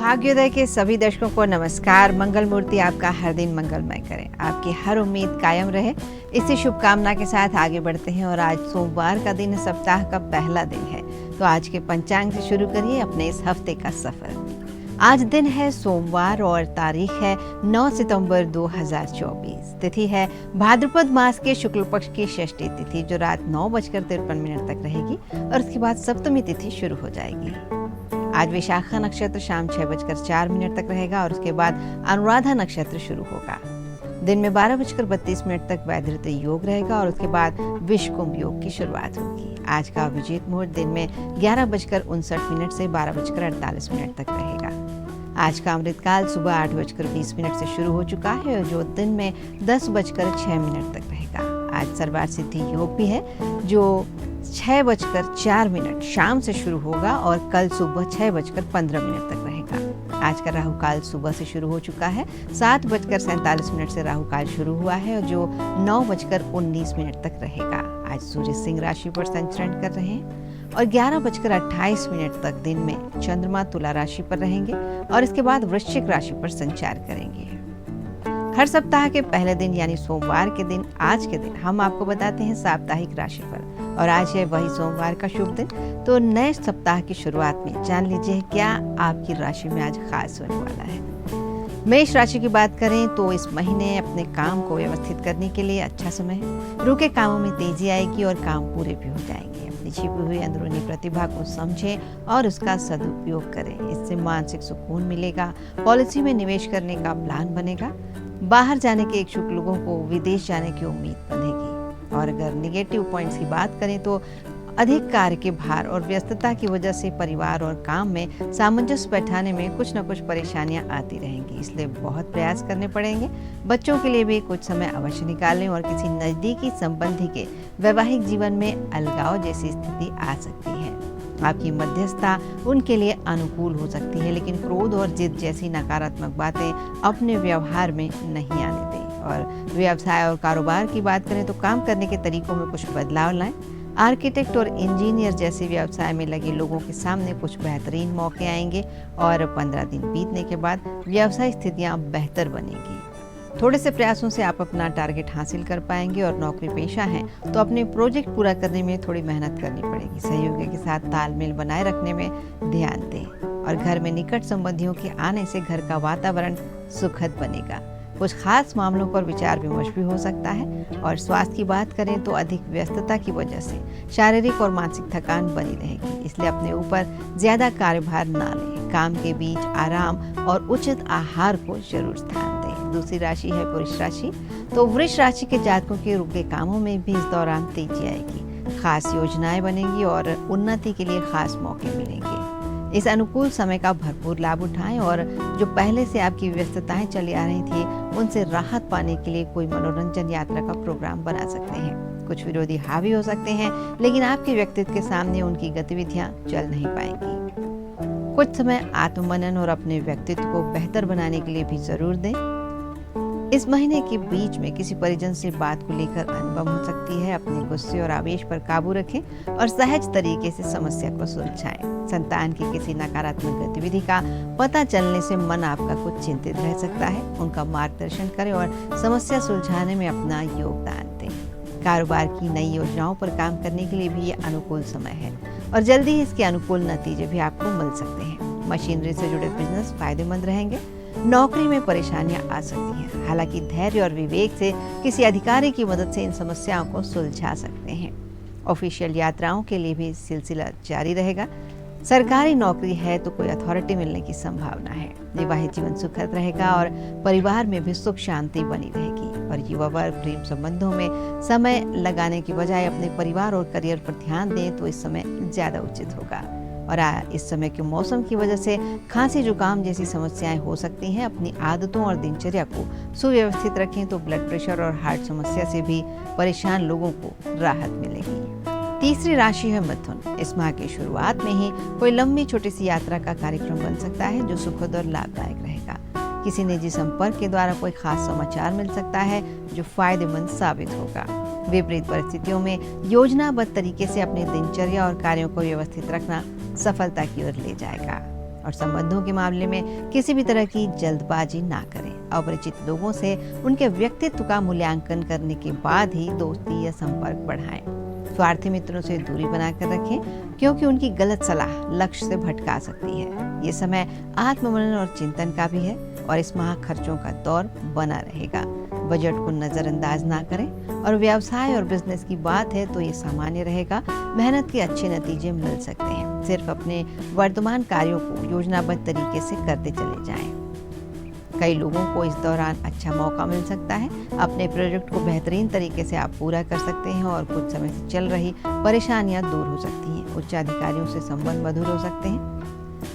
भाग्योदय के सभी दर्शकों को नमस्कार। मंगल मूर्ति आपका हर दिन मंगलमय करे, आपकी हर उम्मीद कायम रहे, इसी शुभकामना के साथ आगे बढ़ते हैं। और आज सोमवार का दिन, सप्ताह का पहला दिन है, तो आज के पंचांग से शुरू करिए अपने इस हफ्ते का सफर। आज दिन है सोमवार और तारीख है 9 सितंबर 2024। तिथि है भाद्रपद मास के शुक्ल पक्ष की षष्ठी तिथि, जो रात 9:53 तक रहेगी और उसके बाद सप्तमी तिथि शुरू हो जाएगी। आज विशाखा नक्षत्र शाम 6:04 तक रहेगा और उसके बाद अनुराधा नक्षत्र शुरू होगा। दिन में 12:32 तक वैधृत योग रहेगा और उसके बाद विषकुंभ योग की शुरुआत होगी। आज का अभिजीत मुहूर्त दिन में 11:59 से 12:48 तक रहेगा। आज का अमृतकाल सुबह 8:20 से शुरू हो चुका है और जो दिन में 10:06 तक रहेगा। आज सर्वार्थ सिद्धि योग भी है, जो 6:04 शाम से शुरू होगा और कल सुबह 6:15 तक रहेगा। आज का राहु काल सुबह से शुरू हो चुका है, 7:47 से राहु काल शुरू हुआ है और जो 9:19 तक रहेगा। आज सूर्य सिंह राशि पर संचरण कर रहे हैं और 11:28 तक दिन में चंद्रमा तुला राशि पर रहेंगे और इसके बाद वृश्चिक राशि पर संचार करेंगे। हर सप्ताह के पहले दिन यानी सोमवार के दिन, आज के दिन हम आपको बताते हैं साप्ताहिक राशिफल और आज है वही सोमवार का शुभ दिन। तो नए सप्ताह की शुरुआत में जान लीजिए क्या आपकी राशि में आज खास होने वाला है। मेष राशि की बात करें तो इस महीने अपने काम को व्यवस्थित करने के लिए अच्छा समय है। रुके कामों में तेजी आएगी और काम पूरे भी हो जाएंगे। अपनी छिपी हुई अंदरूनी प्रतिभा को समझें और उसका सदुपयोग करें, इससे मानसिक सुकून मिलेगा। पॉलिसी में निवेश करने का प्लान बनेगा। बाहर जाने के इच्छुक लोगों को विदेश जाने की उम्मीद बनेगी। और अगर निगेटिव पॉइंट्स की बात करें तो अधिक कार्य के भार और व्यस्तता की वजह से परिवार और काम में सामंजस्य बैठाने में कुछ न कुछ परेशानियां आती रहेंगी, इसलिए बहुत प्रयास करने पड़ेंगे। बच्चों के लिए भी कुछ समय अवश्य निकालें और किसी नजदीकी संबंधी के वैवाहिक जीवन में अलगाव जैसी स्थिति आ सकती है। आपकी मध्यस्थता उनके लिए अनुकूल हो सकती है, लेकिन क्रोध और जिद जैसी नकारात्मक बातें अपने व्यवहार में नहीं आने दें। और व्यवसाय और कारोबार की बात करें तो काम करने के तरीकों में कुछ बदलाव लाएं। आर्किटेक्ट और इंजीनियर जैसे व्यवसाय में लगे लोगों के सामने कुछ बेहतरीन मौके आएंगे और 15 दिन बीतने के बाद व्यवसाय स्थितियां बेहतर बनेगी। थोड़े से प्रयासों से आप अपना टारगेट हासिल कर पाएंगे। और नौकरी पेशा हैं तो अपने प्रोजेक्ट पूरा करने में थोड़ी मेहनत करनी पड़ेगी। सहयोगी के साथ तालमेल बनाए रखने में ध्यान दें और घर में निकट संबंधियों के आने से घर का वातावरण सुखद बनेगा। कुछ खास मामलों पर विचार विमर्श भी हो सकता है। और स्वास्थ्य की बात करें तो अधिक व्यस्तता की वजह से शारीरिक और मानसिक थकान बनी रहेगी, इसलिए अपने ऊपर ज्यादा कार्यभार ना लें। काम के बीच आराम और उचित आहार को जरूर स्थान दें। दूसरी राशि है वृष राशि। तो वृष राशि के जातकों के रुके कामों में भी इस दौरान तेजी आएगी। खास योजनाएं बनेंगी और उन्नति के लिए खास मौके मिलेंगे। इस अनुकूल समय का भरपूर लाभ उठाएं और जो पहले से आपकी व्यस्तताएं चली आ रही थी उनसे राहत पाने के लिए कोई मनोरंजन यात्रा का प्रोग्राम बना सकते हैं। कुछ विरोधी हावी हो सकते हैं, लेकिन आपके व्यक्तित्व के सामने उनकी गतिविधियां चल नहीं पाएंगी। कुछ समय आत्ममनन और अपने व्यक्तित्व को बेहतर बनाने के लिए भी जरूर दें। इस महीने के बीच में किसी परिजन से बात को लेकर अनबन हो सकती है। अपने गुस्से और आवेश पर काबू रखें और सहज तरीके से समस्या को सुलझाएं। संतान की किसी नकारात्मक गतिविधि का पता चलने से मन आपका कुछ चिंतित रह सकता है। उनका मार्गदर्शन करें और समस्या सुलझाने में अपना योगदान दें। कारोबार की नई योजनाओं पर काम करने के लिए भी ये अनुकूल समय है और जल्दी ही इसके अनुकूल नतीजे भी आपको मिल सकते हैं। मशीनरी से जुड़े बिजनेस फायदेमंद रहेंगे। नौकरी में परेशानियां आ सकती हैं, हालांकि धैर्य और विवेक से किसी अधिकारी की मदद से इन समस्याओं को सुलझा सकते हैं। ऑफिशियल यात्राओं के लिए भी सिलसिला जारी रहेगा। सरकारी नौकरी है तो कोई अथॉरिटी मिलने की संभावना है। विवाहित जीवन सुखद रहेगा और परिवार में भी सुख शांति बनी रहेगी। और युवा वर्ग प्रेम संबंधों में समय लगाने की बजाय अपने परिवार और करियर पर ध्यान दें तो इस समय ज्यादा उचित होगा। और इस समय के मौसम की वजह से खांसी जुकाम जैसी समस्याएं हो सकती हैं। अपनी आदतों और दिनचर्या को सुव्यवस्थित रखें तो ब्लड प्रेशर और हार्ट समस्या से भी परेशान लोगों को राहत मिलेगी। तीसरी राशि है मिथुन। इस माह की शुरुआत में ही कोई लंबी छोटी सी यात्रा का कार्यक्रम बन सकता है जो सुखद और लाभदायक रहेगा। किसी निजी संपर्क के द्वारा कोई खास समाचार मिल सकता है जो फायदेमंद साबित होगा। विपरीत परिस्थितियों में योजनाबद्ध तरीके से अपनी दिनचर्या और कार्यों को व्यवस्थित रखना सफलता की ओर ले जाएगा। और संबंधों के मामले में किसी भी तरह की जल्दबाजी ना करें। अपरिचित लोगों से उनके व्यक्तित्व का मूल्यांकन करने के बाद ही दोस्ती या संपर्क बढ़ाएं। स्वार्थी मित्रों से दूरी बनाकर रखें क्योंकि उनकी गलत सलाह लक्ष्य से भटका सकती है। ये समय आत्ममनन और चिंतन का भी है और इस माह खर्चों का दौर बना रहेगा। बजट को नजरअंदाज ना करें और व्यवसाय और बिजनेस की बात है तो ये सामान्य रहेगा। मेहनत के अच्छे नतीजे मिल सकते हैं। सिर्फ अपने वर्तमान कार्यों को योजनाबद्ध तरीके से करते चले जाएं। कई लोगों को इस दौरान अच्छा मौका मिल सकता है। अपने प्रोजेक्ट को बेहतरीन तरीके से आप पूरा कर सकते हैं और कुछ समय से चल रही परेशानियां दूर हो सकती हैं। उच्च अधिकारियों से संबंध मधुर हो सकते हैं।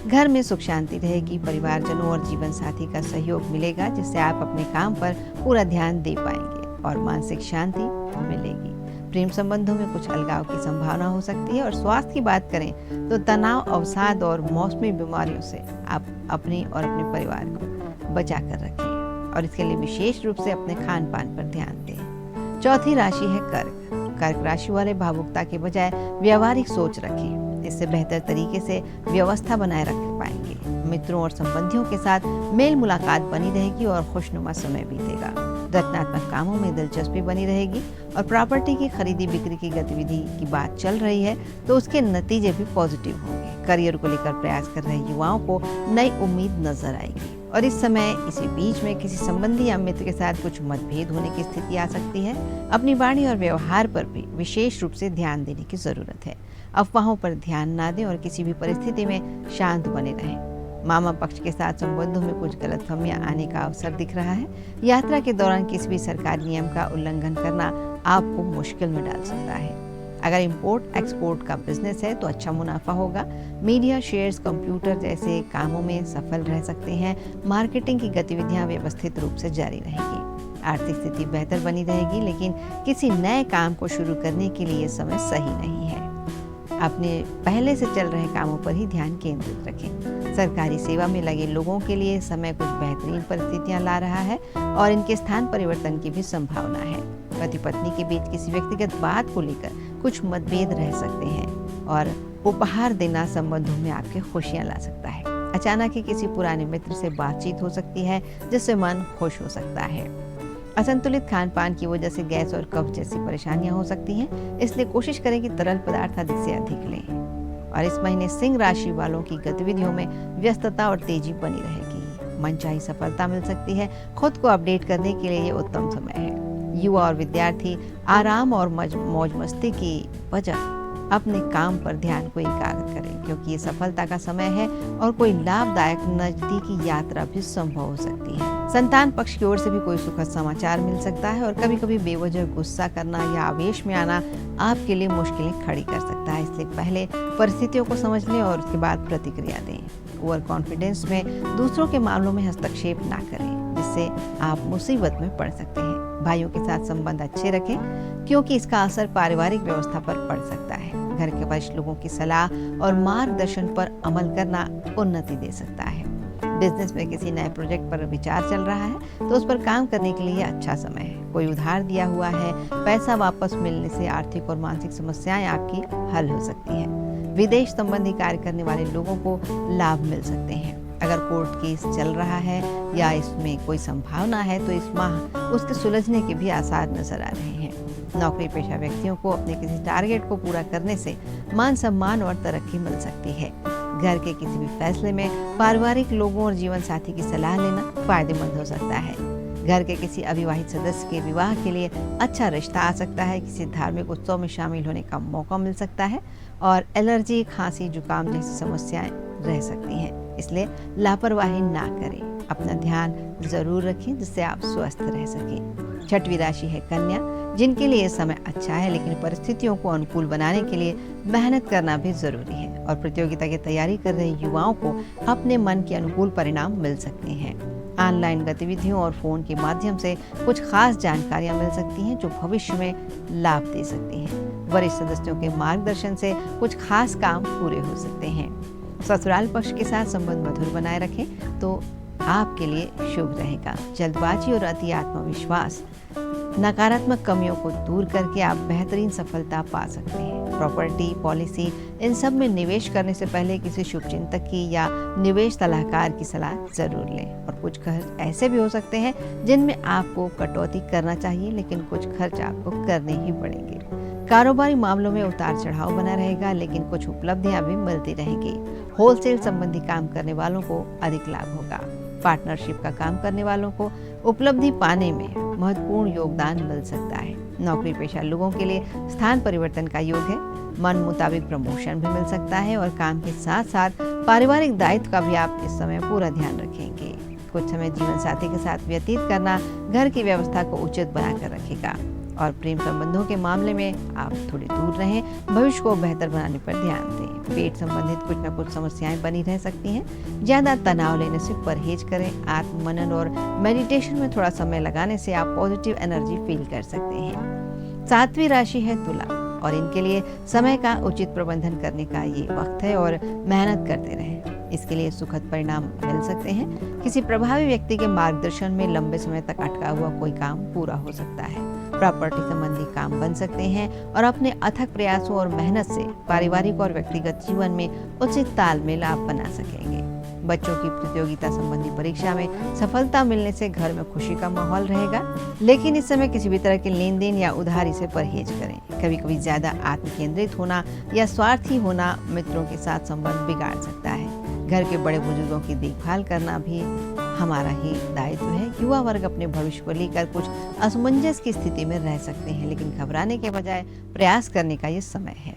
घर में सुख शांति रहेगी। परिवारजनों और जीवन साथी का सहयोग मिलेगा जिससे आप अपने काम पर पूरा ध्यान दे पाएंगे और मानसिक शांति मिलेगी। प्रेम संबंधों में कुछ अलगाव की संभावना हो सकती है और स्वास्थ्य की बात करें तो तनाव, अवसाद और मौसमी बीमारियों से आप अपने और अपने परिवार को बचा कर रखें और इसके लिए विशेष रूप से अपने खान पान पर ध्यान दें। चौथी राशि है कर्क। कर्क राशि वाले भावुकता के बजाय व्यवहारिक सोच रखें। इससे बेहतर तरीके से व्यवस्था बनाए रख पाएंगे। मित्रों और संबंधियों के साथ मेल मुलाकात बनी रहेगी और खुशनुमा समय बीतेगा। रचनात्मक कामों में दिलचस्पी बनी रहेगी और प्रॉपर्टी की खरीदी बिक्री की गतिविधि की बात चल रही है तो उसके नतीजे भी पॉजिटिव होंगे। करियर को लेकर प्रयास कर रहे युवाओं को नई उम्मीद नजर आएगी और इस समय इसी बीच में किसी संबंधी या मित्र के साथ कुछ मतभेद होने की स्थिति आ सकती है। अपनी वाणी और व्यवहार पर भी विशेष रूप से ध्यान देने की जरूरत है। अफवाहों पर ध्यान ना दें और किसी भी परिस्थिति में शांत बने रहें। मामा पक्ष के साथ संबंधों में कुछ गलतफहमियां आने का अवसर दिख रहा है। यात्रा के दौरान किसी भी सरकारी नियम का उल्लंघन करना आपको मुश्किल में डाल सकता है। अगर इंपोर्ट एक्सपोर्ट का बिजनेस है तो अच्छा मुनाफा होगा। मीडिया, शेयर्स, कंप्यूटर जैसे कामों में सफल रह सकते हैं। मार्केटिंग की गतिविधियां व्यवस्थित रूप से जारी रहेगी। आर्थिक स्थिति बेहतर बनी रहेगी लेकिन किसी नए काम को शुरू करने के लिए समय सही नहीं है। अपने पहले से चल रहे कामों पर ही ध्यान केंद्रित रखें। सरकारी सेवा में लगे लोगों के लिए समय कुछ बेहतरीन परिस्थितियां ला रहा है और इनके स्थान परिवर्तन की भी संभावना है। पति पत्नी के बीच किसी व्यक्तिगत बात को लेकर कुछ मतभेद रह सकते हैं और उपहार देना संबंधों में आपके खुशियां ला सकता है। अचानक ही किसी पुराने मित्र से बातचीत हो सकती है जिससे मन खुश हो सकता है। असंतुलित खान पान की वजह से गैस और कब्ज जैसी परेशानियां हो सकती हैं, इसलिए कोशिश करें कि तरल पदार्थ अधिक से अधिक लें। और इस महीने सिंह राशि वालों की गतिविधियों में व्यस्तता और तेजी बनी रहेगी। मनचाही सफलता मिल सकती है। खुद को अपडेट करने के लिए ये उत्तम समय है। युवा और विद्यार्थी आराम और मौज मस्ती की वजह अपने काम पर ध्यान को एकाग्र करें क्योंकि ये सफलता का समय है और कोई लाभदायक नजदीकी यात्रा भी संभव हो सकती है। संतान पक्ष की ओर से भी कोई सुखद समाचार मिल सकता है और कभी कभी बेवजह गुस्सा करना या आवेश में आना आपके लिए मुश्किलें खड़ी कर सकता है। इसलिए पहले परिस्थितियों को समझ लें और उसके बाद प्रतिक्रिया दें। ओवर कॉन्फिडेंस में दूसरों के मामलों में हस्तक्षेप ना करें जिससे आप मुसीबत में पड़ सकते हैं। भाइयों के साथ संबंध अच्छे रखें क्योंकि इसका असर पारिवारिक व्यवस्था पर पड़ सकता है। घर के वरिष्ठ लोगों की सलाह और मार्गदर्शन पर अमल करना उन्नति दे सकता है। बिजनेस में किसी नए प्रोजेक्ट पर विचार चल रहा है तो उस पर काम करने के लिए अच्छा समय है। कोई उधार दिया हुआ है, पैसा वापस मिलने से आर्थिक और मानसिक समस्याएं आपकी हल हो सकती हैं। विदेश संबंधी कार्य करने वाले लोगों को लाभ मिल सकते हैं। अगर कोर्ट केस चल रहा है या इसमें कोई संभावना है तो इस माह उसके सुलझने के भी आसार नजर आ रहे हैं। नौकरी पेशा व्यक्तियों को अपने किसी टारगेट को पूरा करने से मान सम्मान और तरक्की मिल सकती है। घर के किसी भी फैसले में पारिवारिक लोगों और जीवन साथी की सलाह लेना फायदेमंद हो सकता है। घर के किसी अविवाहित सदस्य के विवाह के लिए अच्छा रिश्ता आ सकता है। किसी धार्मिक उत्सव में शामिल होने का मौका मिल सकता है और एलर्जी, खांसी, जुकाम जैसी समस्याएं रह सकती हैं। इसलिए लापरवाही ना करें। अपना ध्यान जरूर रखें जिससे आप स्वस्थ रह सकें। छठवीं राशि है कन्या, जिनके लिए समय अच्छा है लेकिन परिस्थितियों को अनुकूल बनाने के लिए मेहनत करना भी जरूरी है और प्रतियोगिता की तैयारी कर रहे युवाओं को अपने मन के अनुकूल परिणाम मिल सकते हैं। ऑनलाइन गतिविधियों और फोन के माध्यम से कुछ खास जानकारियां मिल सकती हैं जो भविष्य में लाभ दे सकती हैं। वरिष्ठ सदस्यों के मार्गदर्शन से कुछ खास काम पूरे हो सकते हैं। ससुराल पक्ष के साथ संबंध मधुर बनाए रखें तो आपके लिए शुभ रहेगा। जल्दबाजी और अति आत्मविश्वास नकारात्मक कमियों को दूर करके आप बेहतरीन सफलता पा सकते हैं। प्रॉपर्टी, पॉलिसी, इन सब में निवेश करने से पहले किसी शुभचिंतक की या निवेश सलाहकार की सलाह जरूर लें। और कुछ खर्च ऐसे भी हो सकते हैं जिनमें आपको कटौती करना चाहिए, लेकिन कुछ खर्च आपको करने ही पड़ेंगे। कारोबारी मामलों में उतार चढ़ाव बना रहेगा, लेकिन कुछ उपलब्धियां भी मिलती रहेंगी। होलसेल संबंधी काम करने वालों को अधिक लाभ होगा। पार्टनरशिप का काम करने वालों को उपलब्धि पाने में महत्वपूर्ण योगदान मिल सकता है। नौकरी पेशा लोगों के लिए स्थान परिवर्तन का योग है। मन मुताबिक प्रमोशन भी मिल सकता है और काम के साथ साथ पारिवारिक दायित्व का भी आप इस समय पूरा ध्यान रखेंगे। कुछ समय जीवन साथी के साथ व्यतीत करना घर की व्यवस्था को उचित बनाकर रखेगा। और प्रेम संबंधों के मामले में आप थोड़े दूर रहें, भविष्य को बेहतर बनाने पर ध्यान दें। पेट संबंधित कुछ न कुछ समस्याएं बनी रह सकती हैं। ज्यादा तनाव लेने से परहेज करें। आत्म मनन और मेडिटेशन में थोड़ा समय लगाने से आप पॉजिटिव एनर्जी फील कर सकते हैं। 7वीं राशि है तुला और इनके लिए समय का उचित प्रबंधन करने का ये वक्त है और मेहनत करते रहें। इसके लिए सुखद परिणाम मिल सकते हैं। किसी प्रभावी व्यक्ति के मार्गदर्शन में लंबे समय तक अटका हुआ कोई काम पूरा हो सकता है। प्रॉपर्टी संबंधी काम बन सकते हैं और अपने अथक प्रयासों और मेहनत से पारिवारिक और व्यक्तिगत जीवन में उचित तालमेल आप बना सकेंगे। बच्चों की प्रतियोगिता संबंधी परीक्षा में सफलता मिलने से घर में खुशी का माहौल रहेगा, लेकिन इस समय किसी भी तरह के लेन देन या उधारी से परहेज करें। कभी कभी ज्यादा आत्म केंद्रित होना या स्वार्थी होना मित्रों के साथ संबंध बिगाड़ सकता है। घर के बड़े बुजुर्गों की देखभाल करना भी हमारा ही दायित्व है। युवा वर्ग अपने भविष्य को लेकर कुछ असमंजस की स्थिति में रह सकते हैं, लेकिन घबराने के बजाय प्रयास करने का ये समय है।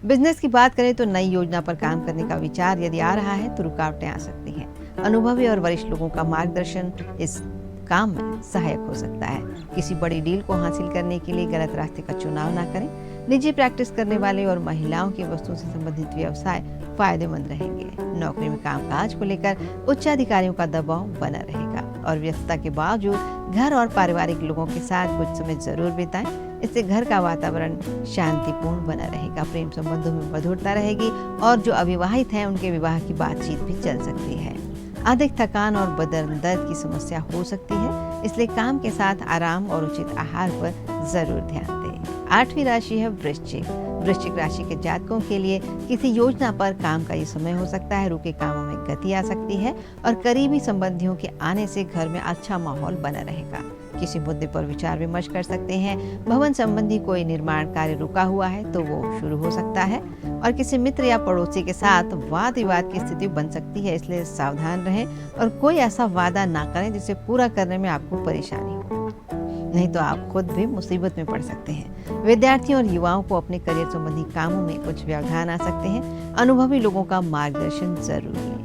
बिजनेस की बात करें तो नई योजना पर काम करने का विचार यदि आ रहा है तो रुकावटें आ सकती हैं। अनुभवी और वरिष्ठ लोगों का मार्गदर्शन इस काम में सहायक हो सकता है। किसी बड़ी डील को हासिल करने के लिए गलत रास्ते का चुनाव ना करें। निजी प्रैक्टिस करने वाले और महिलाओं की वस्तुओं से संबंधित व्यवसाय फायदेमंद रहेंगे। नौकरी में कामकाज को लेकर उच्च अधिकारियों का दबाव बना रहेगा और व्यस्तता के बावजूद घर और पारिवारिक लोगों के साथ कुछ समय जरूर बिताएं। इससे घर का वातावरण शांतिपूर्ण बना रहेगा। प्रेम संबंधों में मधुरता रहेगी और जो अविवाहित हैं उनके विवाह की बातचीत भी चल सकती है। अधिक थकान और बदन दर्द की समस्या हो सकती है, इसलिए काम के साथ आराम और उचित आहार पर जरूर ध्यान दें। 8वीं राशि है वृश्चिक। वृश्चिक राशि के जातकों के लिए किसी योजना पर काम का ये समय हो सकता है। रुके कामों में गति आ सकती है और करीबी संबंधियों के आने से घर में अच्छा माहौल बना रहेगा। किसी मुद्दे पर विचार विमर्श कर सकते हैं। भवन संबंधी कोई निर्माण कार्य रुका हुआ है तो वो शुरू हो सकता है और किसी मित्र या पड़ोसी के साथ वाद विवाद की स्थिति बन सकती है, इसलिए सावधान रहें और कोई ऐसा वादा ना करें जिसे पूरा करने में आपको परेशानी हो, नहीं तो आप खुद भी मुसीबत में पड़ सकते हैं। विद्यार्थियों और युवाओं को अपने करियर संबंधी कामों में कुछ व्यवधान आ सकते हैं। अनुभवी लोगों का मार्गदर्शन जरूर लें।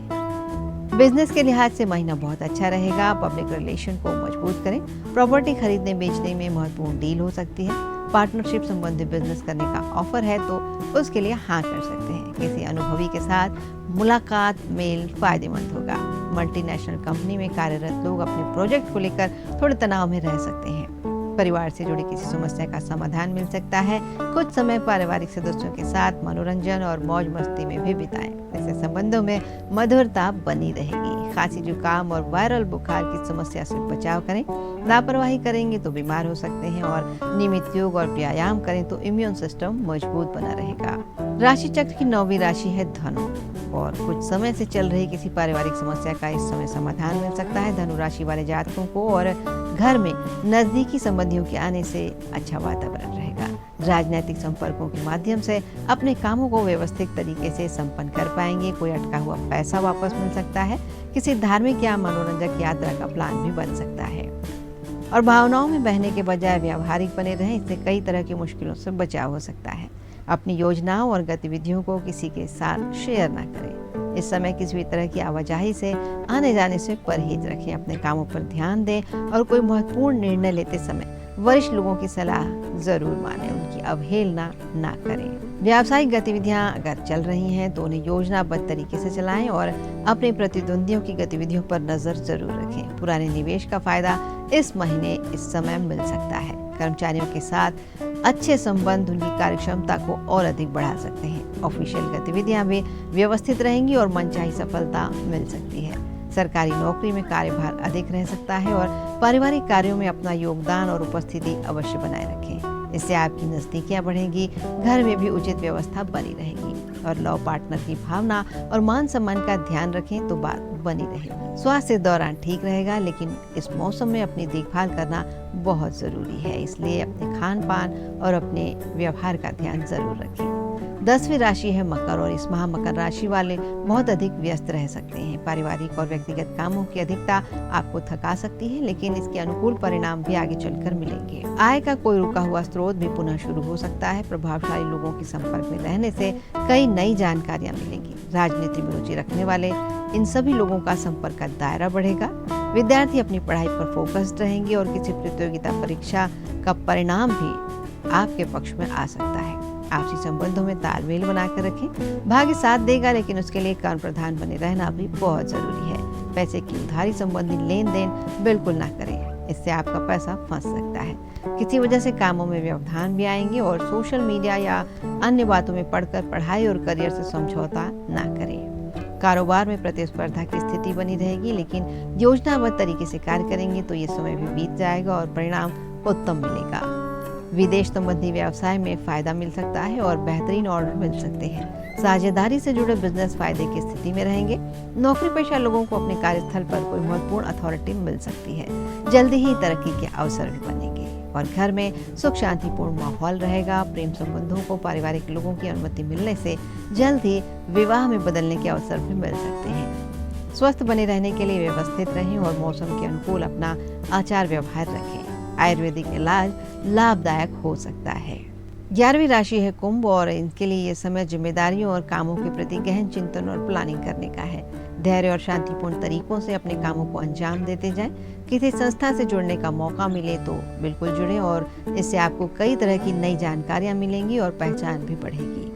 बिजनेस के लिहाज से महीना बहुत अच्छा रहेगा। पब्लिक रिलेशन को मजबूत करें। प्रॉपर्टी खरीदने बेचने में महत्वपूर्ण डील हो सकती है। पार्टनरशिप संबंधी बिजनेस करने का ऑफर है तो उसके लिए हाँ कर सकते हैं। किसी अनुभवी के साथ मुलाकात मेल फायदेमंद होगा। मल्टीनेशनल कंपनी में कार्यरत लोग अपने प्रोजेक्ट को लेकर थोड़े तनाव में रह सकते हैं। परिवार से जुड़ी किसी समस्या का समाधान मिल सकता है। कुछ समय पारिवारिक सदस्यों के साथ मनोरंजन और मौज मस्ती में भी बिताएं। ऐसे संबंधों में मधुरता बनी रहेगी। खांसी जुकाम और वायरल बुखार की समस्या से बचाव करें। लापरवाही करेंगे तो बीमार हो सकते हैं और नियमित योग और व्यायाम करें तो इम्यून सिस्टम मजबूत बना रहेगा। राशि चक्र की 9वीं राशि है धनु और कुछ समय से चल रही किसी पारिवारिक समस्या का इस समय समाधान मिल सकता है। धनु राशि वाले जातकों को और घर में नजदीकी संबंधियों के आने से अच्छा वातावरण रहेगा। राजनीतिक संपर्कों के माध्यम से अपने कामों को व्यवस्थित तरीके से संपन्न कर पाएंगे। कोई अटका हुआ पैसा वापस मिल सकता है। किसी धार्मिक या मनोरंजक यात्रा का प्लान भी बन सकता है। और भावनाओं में बहने के बजाय व्यावहारिक बने रहें, इससे कई तरह की मुश्किलों से बचाव हो सकता है। अपनी योजनाओं और गतिविधियों को किसी के साथ शेयर ना करें। इस समय किसी भी तरह की आवाजाही से आने जाने से परहेज रखें। अपने कामों पर ध्यान दें और कोई महत्वपूर्ण निर्णय लेते समय वरिष्ठ लोगों की सलाह जरूर मानें, उनकी अवहेलना ना करें। व्यावसायिक गतिविधियां अगर चल रही हैं तो उन्हें योजनाबद्ध तरीके से चलाएं और अपने प्रतिद्वंदियों की गतिविधियों पर नजर जरूर रखें। पुराने निवेश का फायदा इस महीने इस समय मिल सकता है। कर्मचारियों के साथ अच्छे संबंध उनकी कार्यक्षमता को और अधिक बढ़ा सकते हैं। ऑफिशियल गतिविधियां भी व्यवस्थित रहेंगी और मनचाही सफलता मिल सकती है। सरकारी नौकरी में कार्यभार अधिक रह सकता है और पारिवारिक कार्यों में अपना योगदान और उपस्थिति अवश्य बनाए रखें। इससे आपकी नज़दीकियाँ बढ़ेंगी, घर में भी उचित व्यवस्था बनी रहेगी। और लव पार्टनर की भावना और मान सम्मान का ध्यान रखें तो बात बनी रहेगी। स्वास्थ्य के दौरान ठीक रहेगा, लेकिन इस मौसम में अपनी देखभाल करना बहुत ज़रूरी है, इसलिए अपने खान पान और अपने व्यवहार का ध्यान ज़रूर रखें। 10वीं राशि है मकर, और इस माह मकर राशि वाले बहुत अधिक व्यस्त रह सकते हैं। पारिवारिक और व्यक्तिगत कामों की अधिकता आपको थका सकती है, लेकिन इसके अनुकूल परिणाम भी आगे चलकर मिलेंगे। आय का कोई रुका हुआ स्रोत भी पुनः शुरू हो सकता है। प्रभावशाली लोगों के संपर्क में रहने से कई नई जानकारियां मिलेंगी। राजनीति में रुचि रखने वाले इन सभी लोगों का संपर्क का दायरा बढ़ेगा। विद्यार्थी अपनी पढ़ाई पर फोकस्ड रहेंगे और किसी प्रतियोगिता परीक्षा का परिणाम भी आपके पक्ष में आ सकता है। आपसी संबंधों में तालमेल बनाकर रखें। भाग्य साथ देगा, लेकिन उसके लिए कर्म प्रधान बने रहना भी बहुत जरूरी है। पैसे की उधारी संबंधी लेन देन बिल्कुल ना करें, इससे आपका पैसा फंस सकता है। किसी वजह से कामों में व्यवधान भी आएंगे, और सोशल मीडिया या अन्य बातों में पढ़कर पढ़ाई और करियर से समझौता ना करें। कारोबार में प्रतिस्पर्धा की स्थिति बनी रहेगी, लेकिन योजनाबद्ध तरीके से कार्य करेंगे तो ये समय भी बीत जाएगा और परिणाम उत्तम मिलेगा। विदेश संबंधी व्यवसाय में फायदा मिल सकता है और बेहतरीन ऑर्डर मिल सकते हैं। साझेदारी से जुड़े बिजनेस फायदे की स्थिति में रहेंगे। नौकरी पेशा लोगों को अपने कार्यस्थल पर कोई महत्वपूर्ण अथॉरिटी मिल सकती है। जल्दी ही तरक्की के अवसर भी बनेंगे और घर में सुख शांतिपूर्ण माहौल रहेगा। प्रेम संबंधों को पारिवारिक लोगों की अनुमति मिलने से जल्द ही विवाह में बदलने के अवसर भी मिल सकते हैं। स्वस्थ बने रहने के लिए व्यवस्थित रहें और मौसम के अनुकूल अपना आचार व्यवहार रखें। आयुर्वेदिक इलाज लाभदायक हो सकता है। 11वीं राशि है कुंभ, और इनके लिए ये समय जिम्मेदारियों और कामों के प्रति गहन चिंतन और प्लानिंग करने का है। धैर्य और शांतिपूर्ण तरीकों से अपने कामों को अंजाम देते जाएं। किसी संस्था से जुड़ने का मौका मिले तो बिल्कुल जुड़ें, और इससे आपको कई तरह की नई जानकारियां मिलेंगी और पहचान भी बढ़ेगी।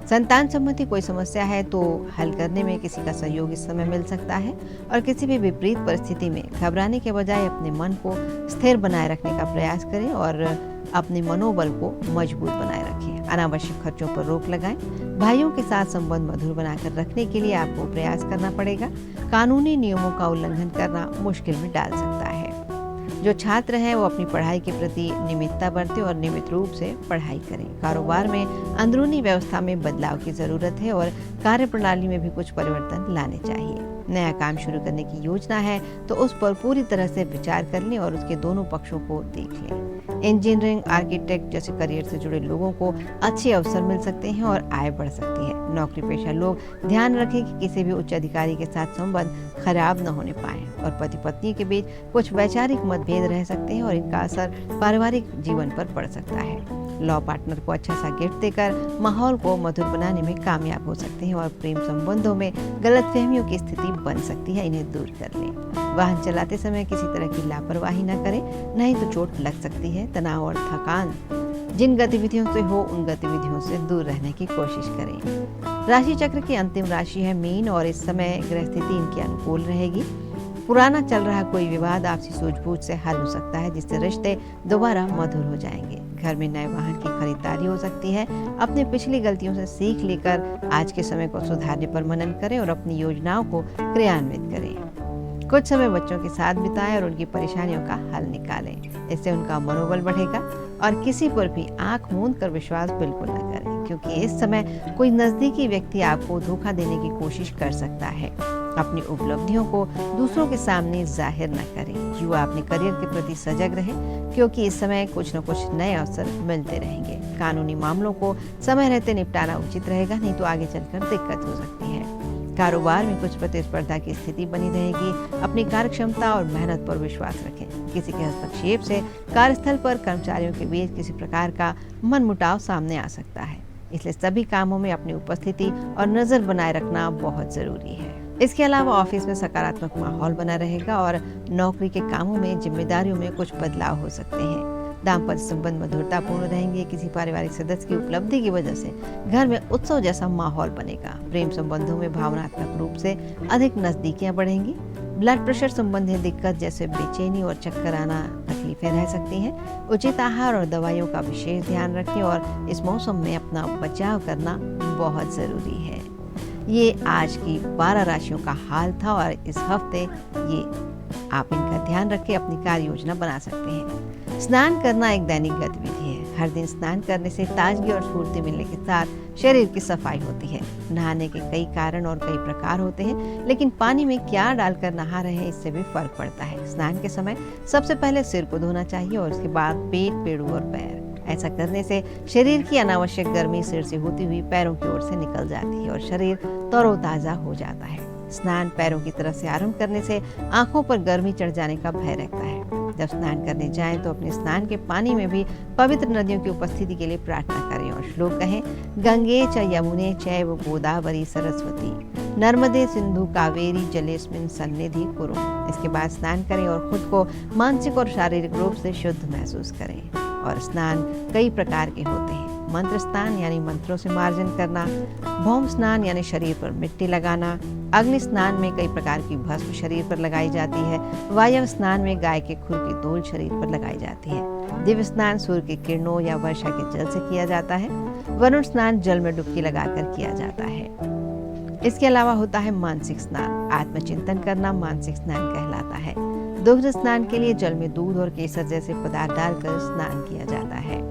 संतान संबंधी कोई समस्या है तो हल करने में किसी का सहयोग इस समय मिल सकता है, और किसी भी विपरीत परिस्थिति में घबराने के बजाय अपने मन को स्थिर बनाए रखने का प्रयास करें और अपने मनोबल को मजबूत बनाए रखें। अनावश्यक खर्चों पर रोक लगाएं। भाइयों के साथ संबंध मधुर बनाकर रखने के लिए आपको प्रयास करना पड़ेगा। कानूनी नियमों का उल्लंघन करना मुश्किल में डाल सकता है। जो छात्र हैं वो अपनी पढ़ाई के प्रति नियमितता बरतें और नियमित रूप से पढ़ाई करें। कारोबार में अंदरूनी व्यवस्था में बदलाव की जरूरत है और कार्यप्रणाली में भी कुछ परिवर्तन लाने चाहिए। नया काम शुरू करने की योजना है तो उस पर पूरी तरह से विचार कर लें और उसके दोनों पक्षों को देख लें। इंजीनियरिंग, आर्किटेक्ट जैसे करियर से जुड़े लोगों को अच्छे अवसर मिल सकते हैं और आय बढ़ सकती है। नौकरी पेशा लोग ध्यान रखें कि किसी भी उच्च अधिकारी के साथ संबंध खराब न होने पाए, और पति पत्नी के बीच कुछ वैचारिक मतभेद रह सकते हैं और इनका असर पारिवारिक जीवन पर पड़ सकता है। लॉ पार्टनर को अच्छा सा गिफ्ट देकर माहौल को मधुर बनाने में कामयाब हो सकते हैं, और प्रेम संबंधों में गलतफहमियों की स्थिति बन सकती है, इन्हें दूर कर लें। वाहन चलाते समय किसी तरह की लापरवाही न करें, नहीं तो चोट लग सकती है। तनाव और थकान जिन गतिविधियों से हो उन गतिविधियों से दूर रहने की कोशिश करें। राशि चक्र की अंतिम राशि है मीन, और इस समय ग्रह स्थिति इनकी अनुकूल रहेगी। पुराना चल रहा कोई विवाद आपसी सूझबूझ से हल हो सकता है, जिससे रिश्ते दोबारा मधुर हो जाएंगे। घर में नए वाहन की खरीदारी हो सकती है। अपनी पिछली गलतियों से सीख लेकर आज के समय को सुधारने पर मनन करें और अपनी योजनाओं को क्रियान्वित करें। कुछ समय बच्चों के साथ बिताएं और उनकी परेशानियों का हल निकालें, इससे उनका मनोबल बढ़ेगा। और किसी पर भी आंख मूंद कर विश्वास बिल्कुल न करें, क्योंकि इस समय कोई नजदीकी व्यक्ति आपको धोखा देने की कोशिश कर सकता है। अपनी उपलब्धियों को दूसरों के सामने जाहिर न करें। युवा अपने करियर के प्रति सजग रहें, क्योंकि इस समय कुछ न कुछ नए अवसर मिलते रहेंगे। कानूनी मामलों को समय रहते निपटाना उचित रहेगा, नहीं तो आगे चलकर दिक्कत हो सकती है। कारोबार में कुछ प्रतिस्पर्धा की स्थिति बनी रहेगी। अपनी कार्यक्षमता और मेहनत पर विश्वास रखें। किसी के हस्तक्षेप से कार्यस्थल पर कर्मचारियों के बीच किसी प्रकार का मनमुटाव सामने आ सकता है, इसलिए सभी कामों में अपनी उपस्थिति और नजर बनाए रखना बहुत जरूरी है। इसके अलावा ऑफिस में सकारात्मक माहौल बना रहेगा और नौकरी के कामों में जिम्मेदारियों में कुछ बदलाव हो सकते हैं। दाम्पत्य संबंध मधुरतापूर्ण रहेंगे। किसी पारिवारिक सदस्य की उपलब्धि की वजह से घर में उत्सव जैसा माहौल बनेगा। प्रेम संबंधों में भावनात्मक रूप से अधिक नजदीकियां बढ़ेंगी। ब्लड प्रेशर संबंधी दिक्कत जैसे बेचैनी और चक्कर आना तकलीफें रह सकती हैं। उचित आहार और दवाइयों का विशेष ध्यान रखें और इस मौसम में अपना बचाव करना बहुत जरूरी है। ये आज की 12 राशियों का हाल था और इस हफ्ते ये आप इनका ध्यान रख के अपनी कार्य योजना बना सकते हैं। स्नान करना एक दैनिक गतिविधि है। हर दिन स्नान करने से ताजगी और स्फूर्ति मिलने के साथ शरीर की सफाई होती है। नहाने के कई कारण और कई प्रकार होते हैं, लेकिन पानी में क्या डालकर नहा रहे हैं इससे भी फर्क पड़ता है। स्नान के समय सबसे पहले सिर को धोना चाहिए और उसके बाद पेट, पेड़ों और पैर। ऐसा करने से शरीर की अनावश्यक गर्मी सिर से होती हुई पैरों की ओर से निकल जाती है और शरीर तरोताजा हो जाता है। स्नान पैरों की तरफ से आरंभ करने से आंखों पर गर्मी चढ़ जाने का भय रहता है। जब स्नान करने जाएं तो अपने स्नान के पानी में भी पवित्र नदियों की उपस्थिति के लिए प्रार्थना करें और श्लोक कहें, गंगे च यमुने चैव गोदावरी सरस्वती नर्मदे सिंधु कावेरी जलेस्मिन सन्निधि कुरु। इसके बाद स्नान करें और खुद को मानसिक और शारीरिक रूप से शुद्ध महसूस करें। और स्नान कई प्रकार के होते हैं। मंत्र स्नान यानी मंत्रों से मार्जन करना, भौम स्नान यानी शरीर पर मिट्टी लगाना, अग्नि स्नान में कई प्रकार की भस्म शरीर पर लगाई जाती है, वायव स्नान में गाय के खुर की धूल शरीर पर लगाई जाती है, दिव्य स्नान सूर्य की किरणों या वर्षा के जल से किया जाता है, वरुण स्नान जल में डुबकी लगाकर किया जाता है। इसके अलावा होता है मानसिक स्नान। आत्मचिंतन करना मानसिक स्नान कहलाता है। दुग्ध स्नान के लिए जल में दूध और केसर जैसे पदार्थ डालकर स्नान किया जाता है।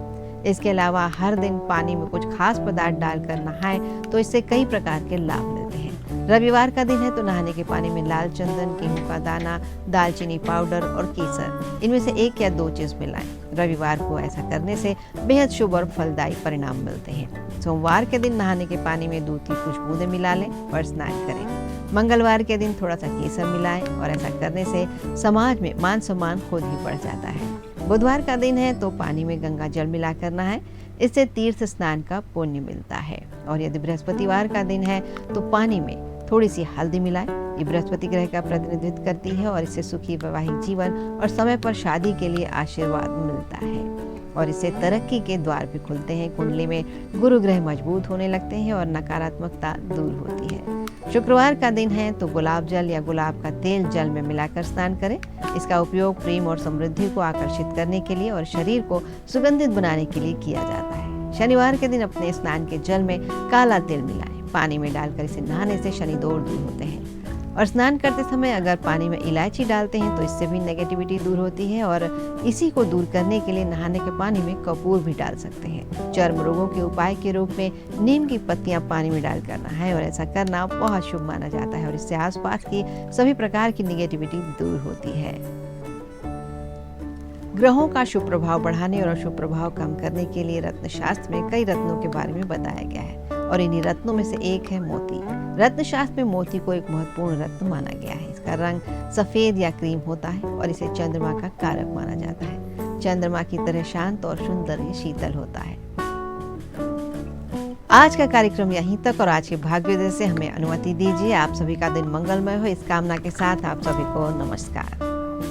इसके अलावा हर दिन पानी में कुछ खास पदार्थ डालकर नहाएं तो इससे कई प्रकार के लाभ मिलते हैं। रविवार का दिन है तो नहाने के पानी में लाल चंदन, गेहूं का दाना, दालचीनी पाउडर और केसर, इनमें से एक या दो चीज मिलाएं। रविवार को ऐसा करने से बेहद शुभ और फलदायी परिणाम मिलते हैं। सोमवार के दिन नहाने के पानी में दूध की कुछ बूंदें मिला लें और स्नान करें। मंगलवार के दिन थोड़ा सा केसर मिलाएं और ऐसा करने से समाज में मान सम्मान खुद ही बढ़ जाता है। बुधवार का दिन है तो पानी में गंगा जल मिलाकर नहाएं, इससे तीर्थ स्नान का पुण्य मिलता है। और यदि बृहस्पतिवार का दिन है तो पानी में थोड़ी सी हल्दी मिलाएं। ये बृहस्पति ग्रह का प्रतिनिधित्व करती है और इससे सुखी वैवाहिक जीवन और समय पर शादी के लिए आशीर्वाद मिलता है और इससे तरक्की के द्वार भी खुलते हैं। कुंडली में गुरु ग्रह मजबूत होने लगते हैं और नकारात्मकता दूर होती है। शुक्रवार का दिन है तो गुलाब जल या गुलाब का तेल जल में मिलाकर स्नान करें। इसका उपयोग प्रेम और समृद्धि को आकर्षित करने के लिए और शरीर को सुगंधित बनाने के लिए किया जाता है। शनिवार के दिन अपने स्नान के जल में काला तिल मिलाएं। पानी में डालकर इसे नहाने से शनि दोष दूर होते हैं। और स्नान करते समय अगर पानी में इलायची डालते हैं तो इससे भी नेगेटिविटी दूर होती है और इसी को दूर करने के लिए नहाने के पानी में कपूर भी डाल सकते हैं। चर्म रोगों के उपाय के रूप में नीम की पत्तियां पानी में डालकर नहाएं और ऐसा करना बहुत शुभ माना जाता है और इससे आसपास की सभी प्रकार की नेगेटिविटी दूर होती है। ग्रहों का शुभ प्रभाव बढ़ाने और अशुभ प्रभाव कम करने के लिए रत्न शास्त्र में कई रत्नों के बारे में बताया गया है और इन्हीं रत्नों में से एक है मोती। रत्न शास्त्र में मोती को एक महत्वपूर्ण रत्न माना गया है। इसका रंग सफेद या क्रीम होता है और इसे चंद्रमा का कारक माना जाता है। चंद्रमा की तरह शांत और सुंदर ही शीतल होता है। आज का कार्यक्रम यहीं तक और आज के भाग्योदय से हमें अनुमति दीजिए। आप सभी का दिन मंगलमय हो, इस कामना के साथ आप सभी को नमस्कार।